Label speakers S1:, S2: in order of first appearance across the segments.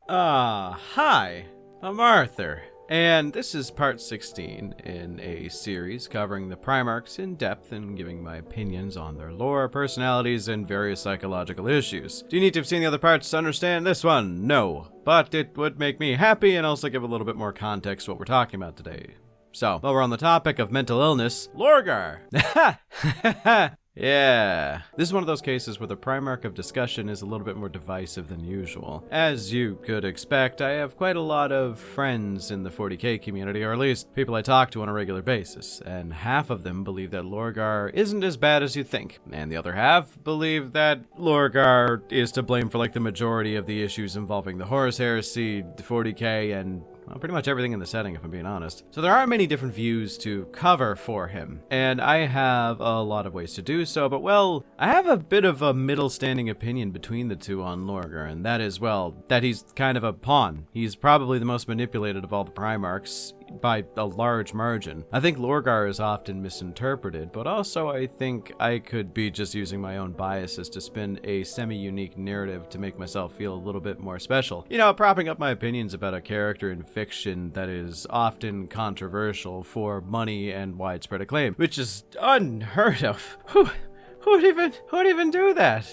S1: Hi, I'm Arthur, and this is part 16 in a series covering the Primarchs in depth and giving my opinions on their lore, personalities, and various psychological issues. Do you need to have seen the other parts to understand this one? No, but it would make me happy and also give a little bit more context to what we're talking about today. So, while we're on the topic of mental illness, Lorgar! Yeah, this is one of those cases where the Primarch of discussion is a little bit more divisive than usual. As you could expect, I have quite a lot of friends in the 40k community, or at least people I talk to on a regular basis, and half of them believe that Lorgar isn't as bad as you think, and the other half believe that Lorgar is to blame for like the majority of the issues involving the Horus Heresy, the 40k, and well, pretty much everything in the setting, if I'm being honest. So there are many different views to cover for him, and I have a lot of ways to do so, but well, I have a bit of a middle standing opinion between the two on Lorgar, and that is, well, that he's kind of a pawn. He's probably the most manipulated of all the Primarchs, by a large margin. I think Lorgar is often misinterpreted, but also I think I could be just using my own biases to spin a semi-unique narrative to make myself feel a little bit more special. You know, propping up my opinions about a character in fiction that is often controversial for money and widespread acclaim, which is unheard of. Who would even do that?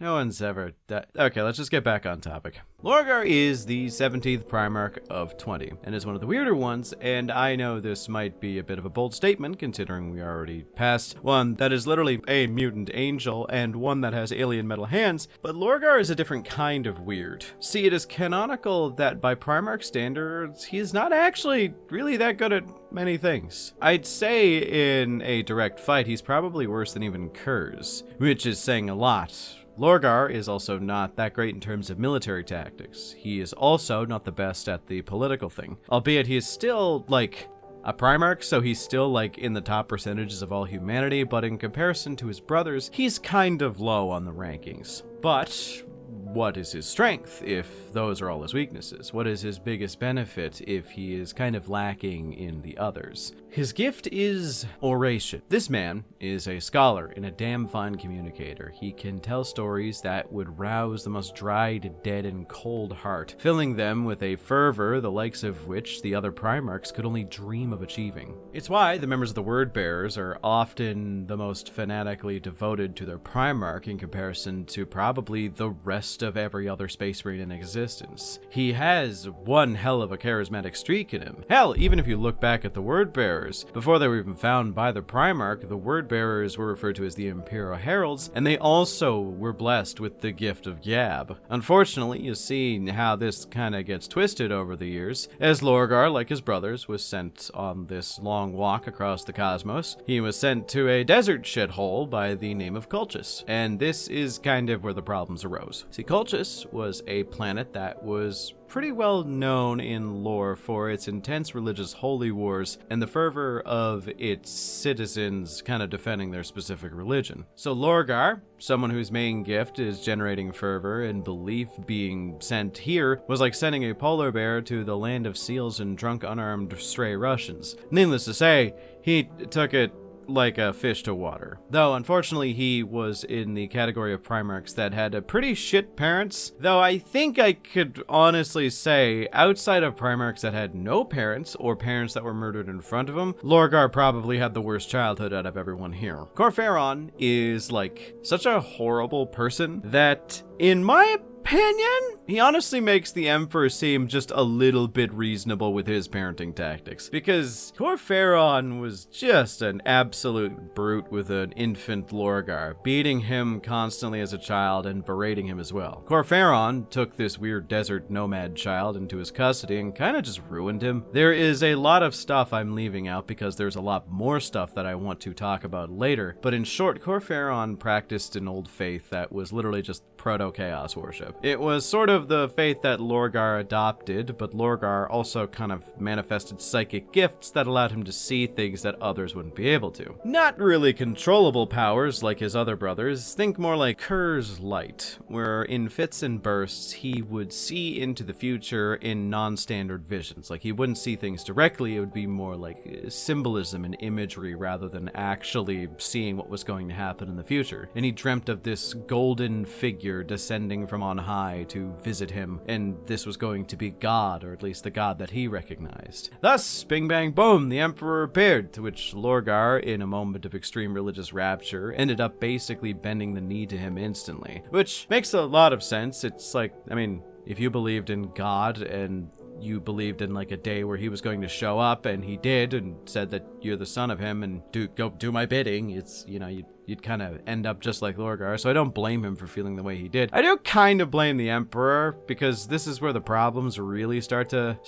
S1: No one's ever done. Okay, let's just get back on topic. Lorgar is the 17th Primarch of 20, and is one of the weirder ones, and I know this might be a bit of a bold statement, considering we already passed one that is literally a mutant angel, and one that has alien metal hands, but Lorgar is a different kind of weird. See, it is canonical that by Primarch standards, he is not actually really that good at many things. I'd say in a direct fight, he's probably worse than even Kurz, which is saying a lot. Lorgar is also not that great in terms of military tactics. He is also not the best at the political thing, albeit he is still, like, a Primarch, so he's still, like, in the top percentages of all humanity, but in comparison to his brothers, he's kind of low on the rankings. But what is his strength if those are all his weaknesses? What is his biggest benefit if he is kind of lacking in the others? His gift is oration. This man is a scholar and a damn fine communicator. He can tell stories that would rouse the most dried, dead, and cold heart, filling them with a fervor the likes of which the other Primarchs could only dream of achieving. It's why the members of the Word Bearers are often the most fanatically devoted to their Primarch in comparison to probably the rest of every other Space Marine in existence. He has one hell of a charismatic streak in him. Hell, even if you look back at the Word Bearers, before they were even found by the Primarch, the Word Bearers were referred to as the Imperial Heralds, and they also were blessed with the gift of gab. Unfortunately, you see how this kind of gets twisted over the years, as Lorgar, like his brothers, was sent on this long walk across the cosmos. He was sent to a desert shithole by the name of Colchis, and this is kind of where the problems arose. See, Colchis was a planet that was pretty well known in lore for its intense religious holy wars and the fervor of its citizens kind of defending their specific religion. So Lorgar, someone whose main gift is generating fervor and belief, being sent here was like sending a polar bear to the land of seals and drunk unarmed stray Russians. Needless to say, he took it like a fish to water. Though, unfortunately, he was in the category of Primarchs that had a pretty shit parents. Though I think I could honestly say, outside of Primarchs that had no parents, or parents that were murdered in front of him, Lorgar probably had the worst childhood out of everyone here. Corferon is, like, such a horrible person that, in my opinion, he honestly makes the Emperor seem just a little bit reasonable with his parenting tactics, because Corferon was just an absolute brute with an infant Lorgar, beating him constantly as a child and berating him as well. Corferon took this weird desert nomad child into his custody and kind of just ruined him. There is a lot of stuff I'm leaving out because there's a lot more stuff that I want to talk about later, but in short, Corferon practiced an old faith that was literally just proto-chaos worship. It was sort of the faith that Lorgar adopted, but Lorgar also kind of manifested psychic gifts that allowed him to see things that others wouldn't be able to. Not really controllable powers like his other brothers, think more like Kurz light, where in fits and bursts he would see into the future in non-standard visions. Like, he wouldn't see things directly, it would be more like symbolism and imagery rather than actually seeing what was going to happen in the future. And he dreamt of this golden figure descending from on high to visit him, and this was going to be God, or at least the God that he recognized. Thus, bing bang boom, the Emperor appeared, to which Lorgar, in a moment of extreme religious rapture, ended up basically bending the knee to him instantly. Which makes a lot of sense. It's like, I mean, if you believed in God and you believed in like a day where he was going to show up, and he did, and said that you're the son of him and go do my bidding, it's, you know, you'd kind of end up just like Lorgar, so I don't blame him for feeling the way he did. I do kind of blame the Emperor, because this is where the problems really start to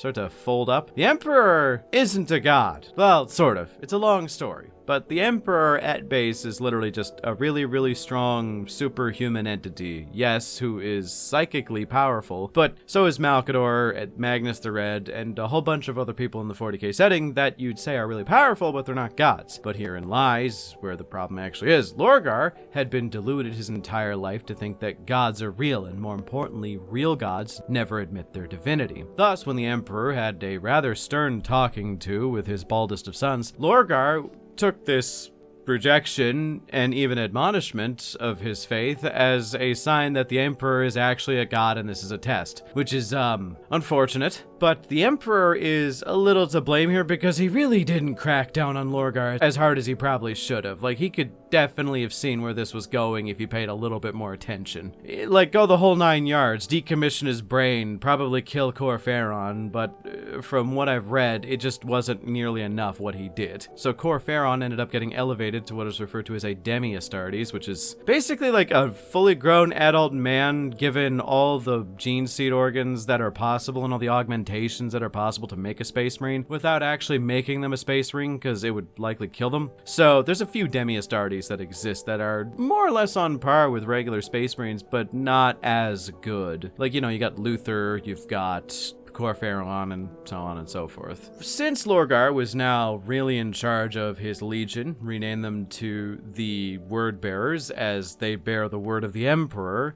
S1: fold up. The Emperor isn't a god. Well, sort of. It's a long story. But the Emperor at base is literally just a really, really strong superhuman entity. Yes, who is psychically powerful, but so is Malkador, Magnus the Red, and a whole bunch of other people in the 40k setting that you'd say are really powerful, but they're not gods. But herein lies where the problem actually is. Lorgar had been deluded his entire life to think that gods are real, and more importantly, real gods never admit their divinity. Thus, when the Emperor had a rather stern talking to with his baldest of sons, Lorgar took this rejection and even admonishment of his faith as a sign that the Emperor is actually a god and this is a test, which is unfortunate. But the Emperor is a little to blame here, because he really didn't crack down on Lorgar as hard as he probably should have. Like, he could definitely have seen where this was going if he paid a little bit more attention. Like, go the whole 9 yards, decommission his brain, probably kill Corferon, but from what I've read, it just wasn't nearly enough what he did. So Corferon ended up getting elevated to what is referred to as a Demi-Astartes, which is basically like a fully grown adult man given all the gene seed organs that are possible and all the augmentations that are possible to make a Space Marine without actually making them a Space Marine, because it would likely kill them. So there's a few Demi-Astartes that exist that are more or less on par with regular Space Marines, but not as good. Like, you know, you got Luther, you've got Corferon, and so on and so forth. Since Lorgar was now really in charge of his legion, renamed them to the Word Bearers as they bear the word of the Emperor,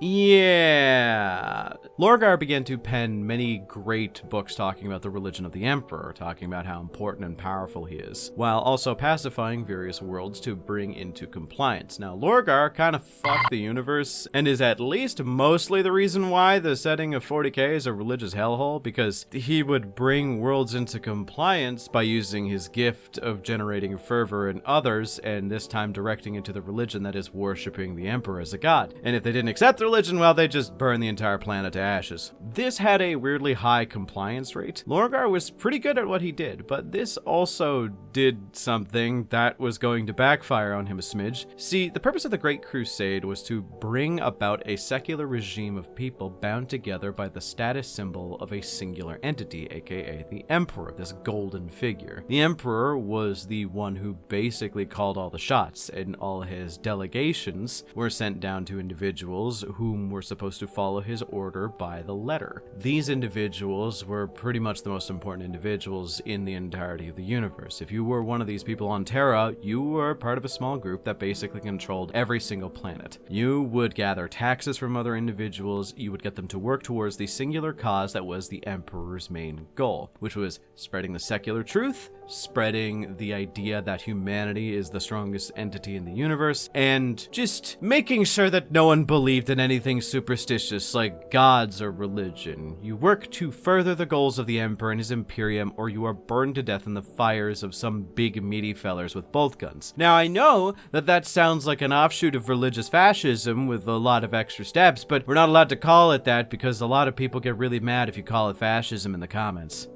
S1: yeah. Lorgar began to pen many great books talking about the religion of the Emperor, talking about how important and powerful he is, while also pacifying various worlds to bring into compliance. Now, Lorgar kind of fucked the universe, and is at least mostly the reason why the setting of 40k is a religious hellhole, because he would bring worlds into compliance by using his gift of generating fervor in others, and this time directing into the religion that is worshipping the Emperor as a god. And if they didn't accept the religion, well, they just burn the entire planet to ashes. This had a weirdly high compliance rate. Lorgar was pretty good at what he did, but this also did something that was going to backfire on him a smidge. See, the purpose of the Great Crusade was to bring about a secular regime of people bound together by the status symbol of a singular entity, aka the Emperor, this golden figure. The Emperor was the one who basically called all the shots, and all his delegations were sent down to individuals whom were supposed to follow his order by the letter. These individuals were pretty much the most important individuals in the entirety of the universe. If you were one of these people on Terra, you were part of a small group that basically controlled every single planet. You would gather taxes from other individuals, you would get them to work towards the singular cause that was the Emperor's main goal, which was spreading the secular truth, spreading the idea that humanity is the strongest entity in the universe, and just making sure that no one believed in anything superstitious like gods or religion. You work to further the goals of the Emperor and his Imperium, or you are burned to death in the fires of some big meaty fellers with bolt guns. Now, I know that that sounds like an offshoot of religious fascism with a lot of extra steps, but we're not allowed to call it that because a lot of people get really mad if you call it fascism in the comments.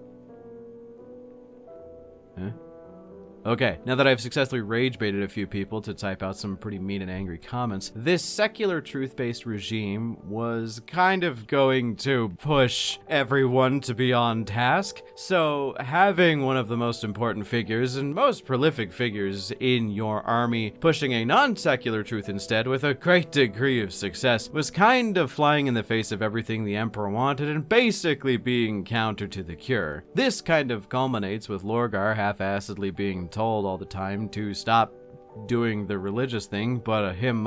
S1: Huh? Okay, now that I've successfully rage baited a few people to type out some pretty mean and angry comments, this secular truth-based regime was kind of going to push everyone to be on task. So having one of the most important figures and most prolific figures in your army pushing a non-secular truth instead with a great degree of success was kind of flying in the face of everything the Emperor wanted and basically being counter to the cure. This kind of culminates with Lorgar half-assedly being told all the time to stop doing the religious thing, but him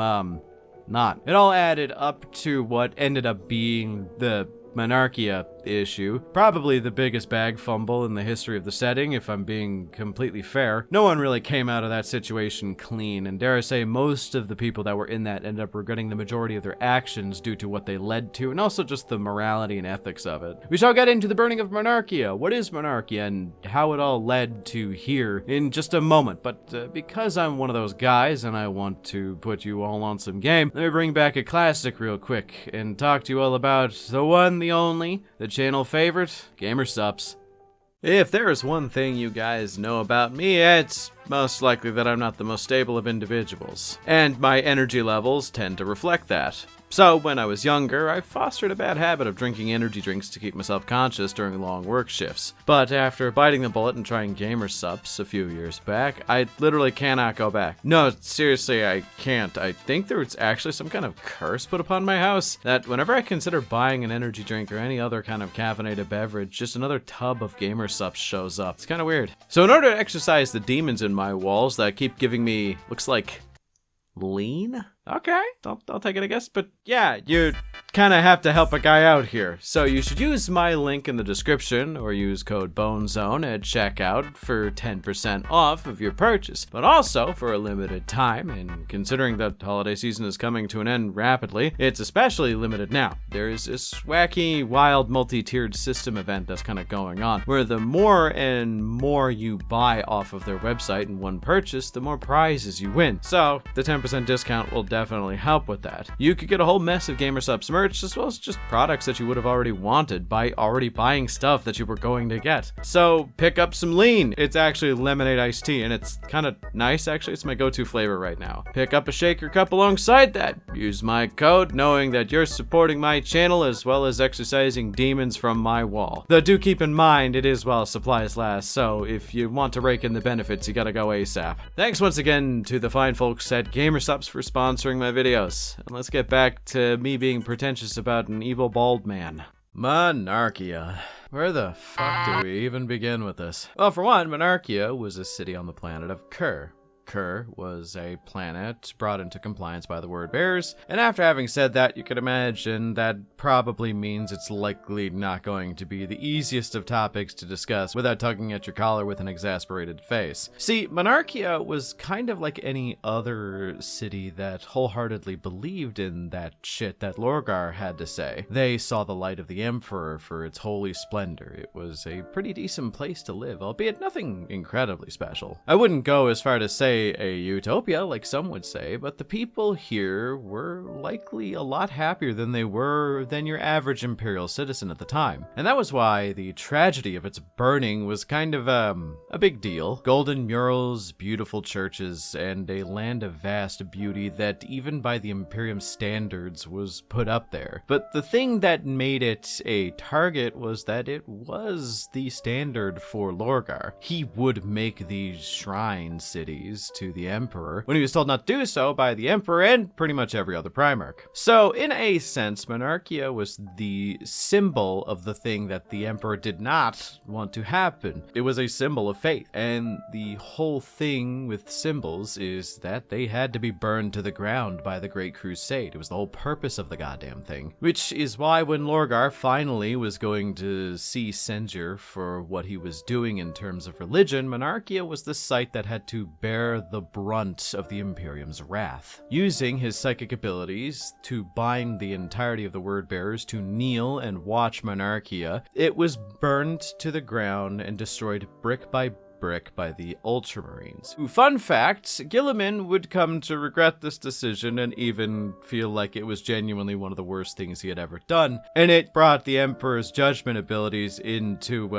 S1: not. It all added up to what ended up being the Monarchia issue. Probably the biggest bag fumble in the history of the setting, if I'm being completely fair. No one really came out of that situation clean, and dare I say, most of the people that were in that ended up regretting the majority of their actions due to what they led to, and also just the morality and ethics of it. We shall get into the burning of Monarchia. What is Monarchia, and how it all led to here in just a moment, but because I'm one of those guys and I want to put you all on some game, let me bring back a classic real quick and talk to you all about the one, the only, the channel favorite, Gamer Supps. If there is one thing you guys know about me, it's most likely that I'm not the most stable of individuals, and my energy levels tend to reflect that. So, when I was younger, I fostered a bad habit of drinking energy drinks to keep myself conscious during long work shifts. But after biting the bullet and trying Gamer Supps a few years back, I literally cannot go back. No, seriously, I can't. I think there's actually some kind of curse put upon my house that whenever I consider buying an energy drink or any other kind of caffeinated beverage, just another tub of Gamer Supps shows up. It's kind of weird. So in order to exercise the demons in my walls that keep giving me, looks like, lean? Okay, I'll take it, I guess. But yeah, you kind of have to help a guy out here. So you should use my link in the description or use code BONEZONE at checkout for 10% off of your purchase. But also, for a limited time, and considering that holiday season is coming to an end rapidly, it's especially limited now. There is this wacky, wild, multi-tiered system event that's kind of going on, where the more and more you buy off of their website in one purchase, the more prizes you win. So the 10% discount will definitely help with that. You could get a whole mess of Gamer Supps merch, as well as just products that you would have already wanted by already buying stuff that you were going to get. So pick up some lean. It's actually lemonade iced tea, and it's kind of nice, actually. It's my go-to flavor right now. Pick up a shaker cup alongside that. Use my code, knowing that you're supporting my channel as well as exercising demons from my wall. Though do keep in mind, it is while supplies last, so if you want to rake in the benefits, you gotta go ASAP. Thanks once again to the fine folks at Gamer Supps for sponsoring my videos, and let's get back to me being pretentious about an evil bald man. Monarchia. Where the fuck do we even begin with this? Well, for one, Monarchia was a city on the planet of Kur. Kur was a planet brought into compliance by the word bearers, and after having said that, you could imagine that probably means it's likely not going to be the easiest of topics to discuss without tugging at your collar with an exasperated face. See, Monarchia was kind of like any other city that wholeheartedly believed in that shit that Lorgar had to say. They saw the light of the Emperor for its holy splendor. It was a pretty decent place to live, albeit nothing incredibly special. I wouldn't go as far to say a utopia, like some would say, but the people here were likely a lot happier than they were than your average imperial citizen at the time. And that was why the tragedy of its burning was kind of a big deal. Golden murals, beautiful churches, and a land of vast beauty that even by the Imperium standards was put up there. But the thing that made it a target was that it was the standard for Lorgar. He would make these shrine cities to the Emperor when he was told not to do so by the Emperor and pretty much every other Primarch. So in a sense, Monarchia was the symbol of the thing that the Emperor did not want to happen. It was a symbol of faith, and the whole thing with symbols is that they had to be burned to the ground by the Great Crusade. It was the whole purpose of the goddamn thing, which is why when Lorgar finally was going to see censure for what he was doing in terms of religion, Monarchia was the site that had to bear the brunt of the Imperium's wrath. Using his psychic abilities to bind the entirety of the word bearers to kneel and watch Monarchia, it was burned to the ground and destroyed brick by brick by the Ultramarines. Fun fact, Guilliman would come to regret this decision and even feel like it was genuinely one of the worst things he had ever done, and it brought the Emperor's judgment abilities into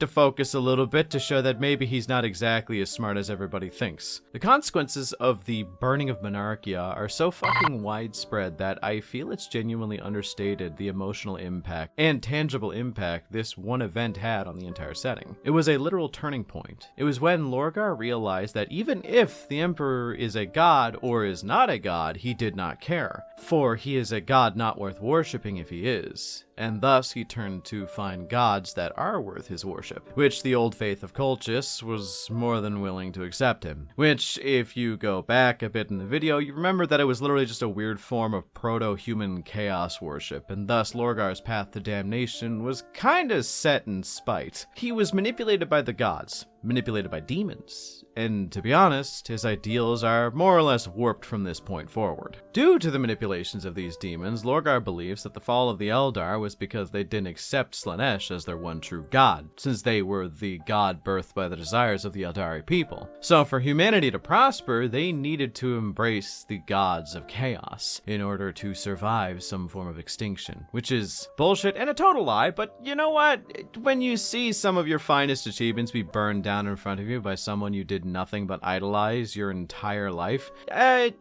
S1: focus a little bit to show that maybe he's not exactly as smart as everybody thinks. The consequences of the burning of Monarchia are so fucking widespread that I feel it's genuinely understated the emotional impact and tangible impact this one event had on the entire setting. It was a literal turning point. happened. It was when Lorgar realized that even if the Emperor is a god or is not a god, he did not care, for he is a god not worth worshipping if he is. And thus he turned to find gods that are worth his worship, which the old faith of Colchis was more than willing to accept him. Which, if you go back a bit in the video, you remember that it was literally just a weird form of proto-human chaos worship, and thus Lorgar's path to damnation was kinda set in spite. He was manipulated by the gods, manipulated by demons, and to be honest, his ideals are more or less warped from this point forward. Due to the manipulations of these demons, Lorgar believes that the fall of the Eldar was because they didn't accept Slaanesh as their one true god, since they were the god birthed by the desires of the Eldari people. So for humanity to prosper, they needed to embrace the gods of chaos in order to survive some form of extinction, which is bullshit and a total lie, but you know what? When you see some of your finest achievements be burned down in front of you by someone you did nothing but idolize your entire life,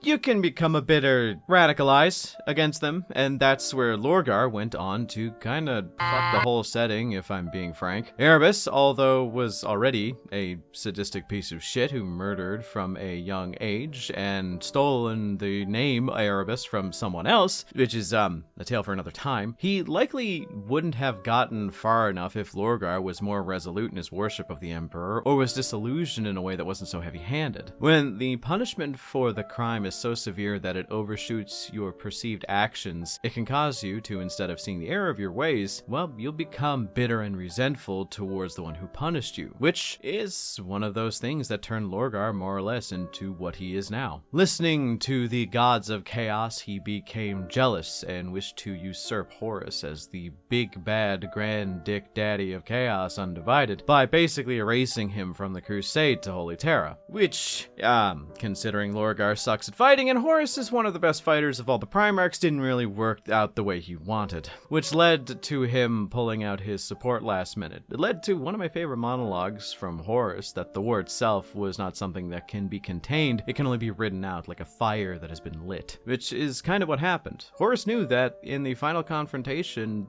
S1: you can become a bit radicalized against them, and that's where Lorgar went on to kinda fuck the whole setting, if I'm being frank. Erebus, although was already a sadistic piece of shit who murdered from a young age and stolen the name Erebus from someone else, which is a tale for another time, he likely wouldn't have gotten far enough if Lorgar was more resolute in his worship of the Emperor, or was disillusioned in a way that wasn't so heavy-handed. When the punishment for the crime is so severe that it overshoots your perceived actions, it can cause you to, instead of seeing the error of your ways, well, you'll become bitter and resentful towards the one who punished you, which is one of those things that turned Lorgar more or less into what he is now. Listening to the gods of chaos, he became jealous and wished to usurp Horus as the big bad grand dick daddy of chaos undivided by basically erasing him from the Crusade to Holy Terra, which, considering Lorgar sucks at fighting and Horus is one of the best fighters of all the Primarchs, didn't really work out the way he wanted, which led to him pulling out his support last minute. It led to one of my favorite monologues from Horus, that the war itself was not something that can be contained, it can only be ridden out like a fire that has been lit, which is kind of what happened. Horus knew that in the final confrontation,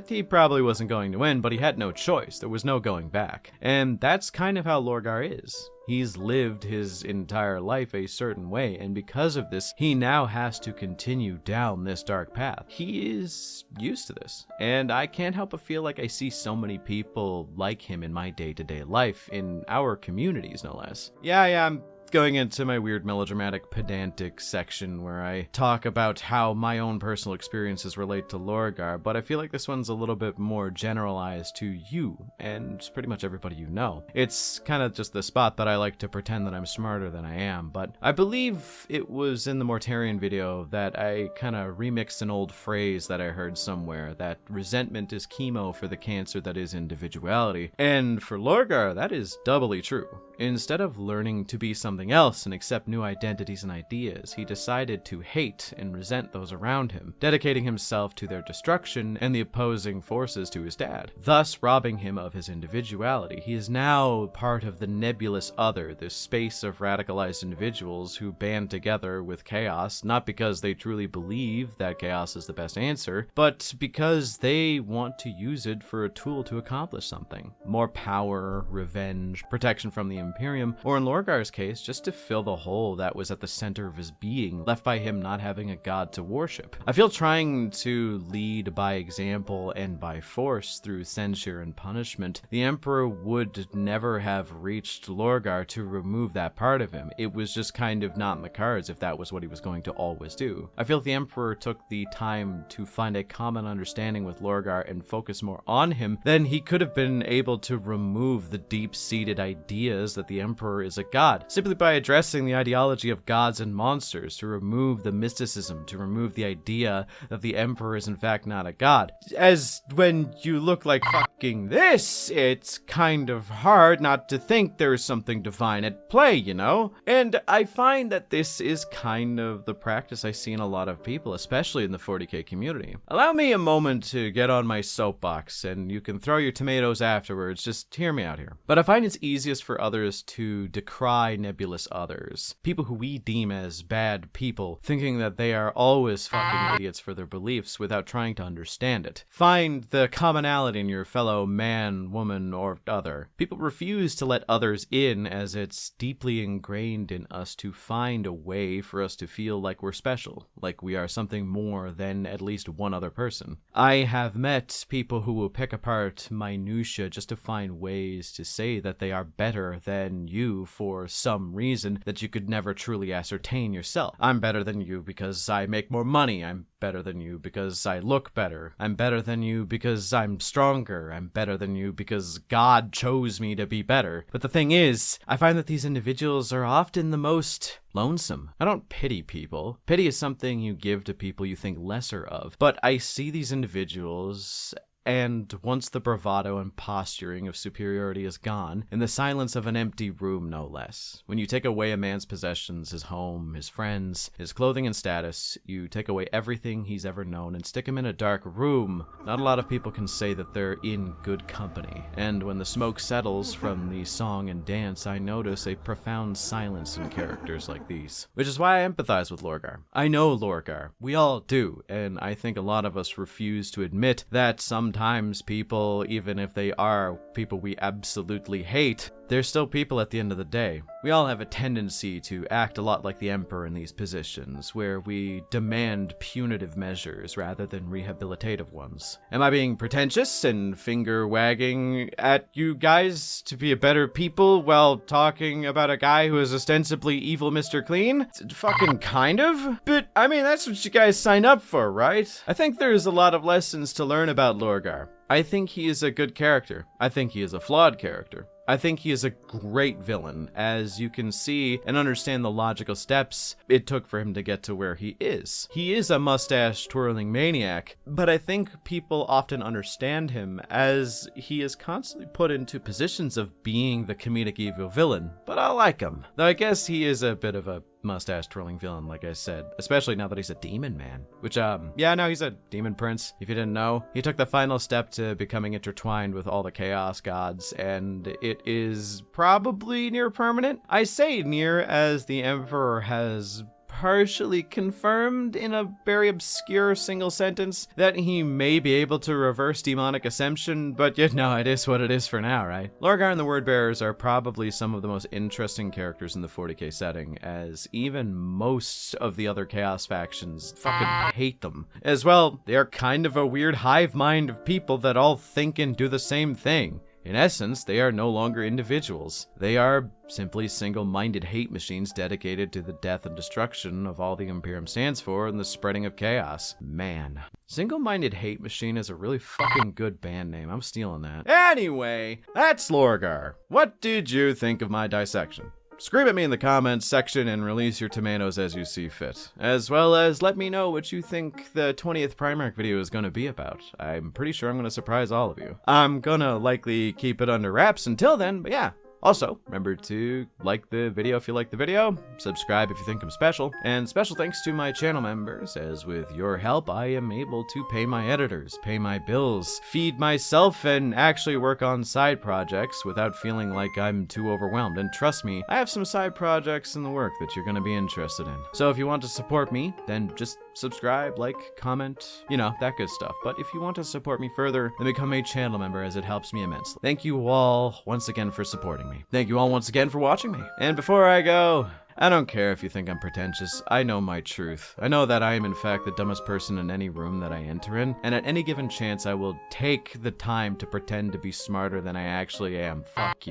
S1: he probably wasn't going to win, but he had no choice. There was no going back. And that's kind of how Lorgar is. He's lived his entire life a certain way, and because of this, he now has to continue down this dark path. He is used to this, and I can't help but feel like I see so many people like him in my day-to-day life, in our communities, no less. Yeah, I'm going into my weird melodramatic pedantic section where I talk about how my own personal experiences relate to Lorgar, but I feel like this one's a little bit more generalized to you and pretty much everybody you know. It's kind of just the spot that I like to pretend that I'm smarter than I am, but I believe it was in the Mortarion video that I kind of remixed an old phrase that I heard somewhere, that resentment is chemo for the cancer that is individuality, and for Lorgar that is doubly true. Instead of learning to be something else and accept new identities and ideas, he decided to hate and resent those around him, dedicating himself to their destruction and the opposing forces to his dad, thus robbing him of his individuality. He is now part of the nebulous other, this space of radicalized individuals who band together with chaos, not because they truly believe that chaos is the best answer, but because they want to use it for a tool to accomplish something. More power, revenge, protection from the Imperium, or in Lorgar's case, just to fill the hole that was at the center of his being, left by him not having a god to worship. I feel trying to lead by example and by force through censure and punishment, the Emperor would never have reached Lorgar to remove that part of him. It was just kind of not in the cards if that was what he was going to always do. I feel the Emperor took the time to find a common understanding with Lorgar and focus more on him, then he could have been able to remove the deep-seated ideas that the Emperor is a god, simply by addressing the ideology of gods and monsters, to remove the mysticism, to remove the idea that the Emperor is in fact not a god. As when you look like fucking this, it's kind of hard not to think there's something divine at play, you know? And I find that this is kind of the practice I see in a lot of people, especially in the 40k community. Allow me a moment to get on my soapbox, and you can throw your tomatoes afterwards, just hear me out here. But I find it's easiest for others to decry nebulous ridiculous others. People who we deem as bad people, thinking that they are always fucking idiots for their beliefs without trying to understand it. Find the commonality in your fellow man, woman, or other. People refuse to let others in as it's deeply ingrained in us to find a way for us to feel like we're special, like we are something more than at least one other person. I have met people who will pick apart minutia just to find ways to say that they are better than you for some reason that you could never truly ascertain yourself. I'm better than you because I make more money. I'm better than you because I look better. I'm better than you because I'm stronger. I'm better than you because God chose me to be better. But the thing is, I find that these individuals are often the most lonesome. I don't pity people. Pity is something you give to people you think lesser of. But I see these individuals, and once the bravado and posturing of superiority is gone, in the silence of an empty room no less, when you take away a man's possessions, his home, his friends, his clothing and status, you take away everything he's ever known and stick him in a dark room, not a lot of people can say that they're in good company. And when the smoke settles from the song and dance, I notice a profound silence in characters like these. Which is why I empathize with Lorgar. I know Lorgar. We all do, and I think a lot of us refuse to admit that sometimes people, even if they are people we absolutely hate, they're still people at the end of the day. We all have a tendency to act a lot like the Emperor in these positions, where we demand punitive measures rather than rehabilitative ones. Am I being pretentious and finger-wagging at you guys to be a better people while talking about a guy who is ostensibly evil Mr. Clean? Fucking kind of. But, I mean, that's what you guys sign up for, right? I think there's a lot of lessons to learn about Lorgar. I think he is a good character. I think he is a flawed character. I think he is a great villain, as you can see and understand the logical steps it took for him to get to where he is. He is a mustache-twirling maniac, but I think people often understand him as he is constantly put into positions of being the comedic evil villain, but I like him. Though I guess he is a bit of a mustache-twirling villain, like I said, especially now that he's a demon man. Which, yeah, no, he's a demon prince. If you didn't know, he took the final step to becoming intertwined with all the chaos gods, and it is probably near permanent. I say near as the Emperor has partially confirmed in a very obscure single sentence that he may be able to reverse demonic ascension, but yet no, it is what it is for now, right? Lorgar and the Wordbearers are probably some of the most interesting characters in the 40k setting, as even most of the other Chaos factions fucking hate them. As well, they are kind of a weird hive mind of people that all think and do the same thing. In essence, they are no longer individuals. They are simply single-minded hate machines dedicated to the death and destruction of all the Imperium stands for and the spreading of chaos. Man. Single-minded hate machine is a really fucking good band name. I'm stealing that. Anyway, that's Lorgar. What did you think of my dissection? Scream at me in the comments section and release your tomatoes as you see fit. As well as let me know what you think the 20th Primarch video is going to be about. I'm pretty sure I'm going to surprise all of you. I'm going to likely keep it under wraps until then, but yeah. Also, remember to like the video if you like the video, subscribe if you think I'm special, and special thanks to my channel members, as with your help I am able to pay my editors, pay my bills, feed myself, and actually work on side projects without feeling like I'm too overwhelmed. And trust me, I have some side projects in the work that you're going to be interested in. So if you want to support me, then just subscribe, like, comment, you know, that good stuff. But if you want to support me further, then become a channel member, as it helps me immensely. Thank you all once again for supporting me. Thank you all once again for watching me. And before I go, I don't care if you think I'm pretentious. I know my truth. I know that I am in fact the dumbest person in any room that I enter in, and at any given chance I will take the time to pretend to be smarter than I actually am. Fuck you.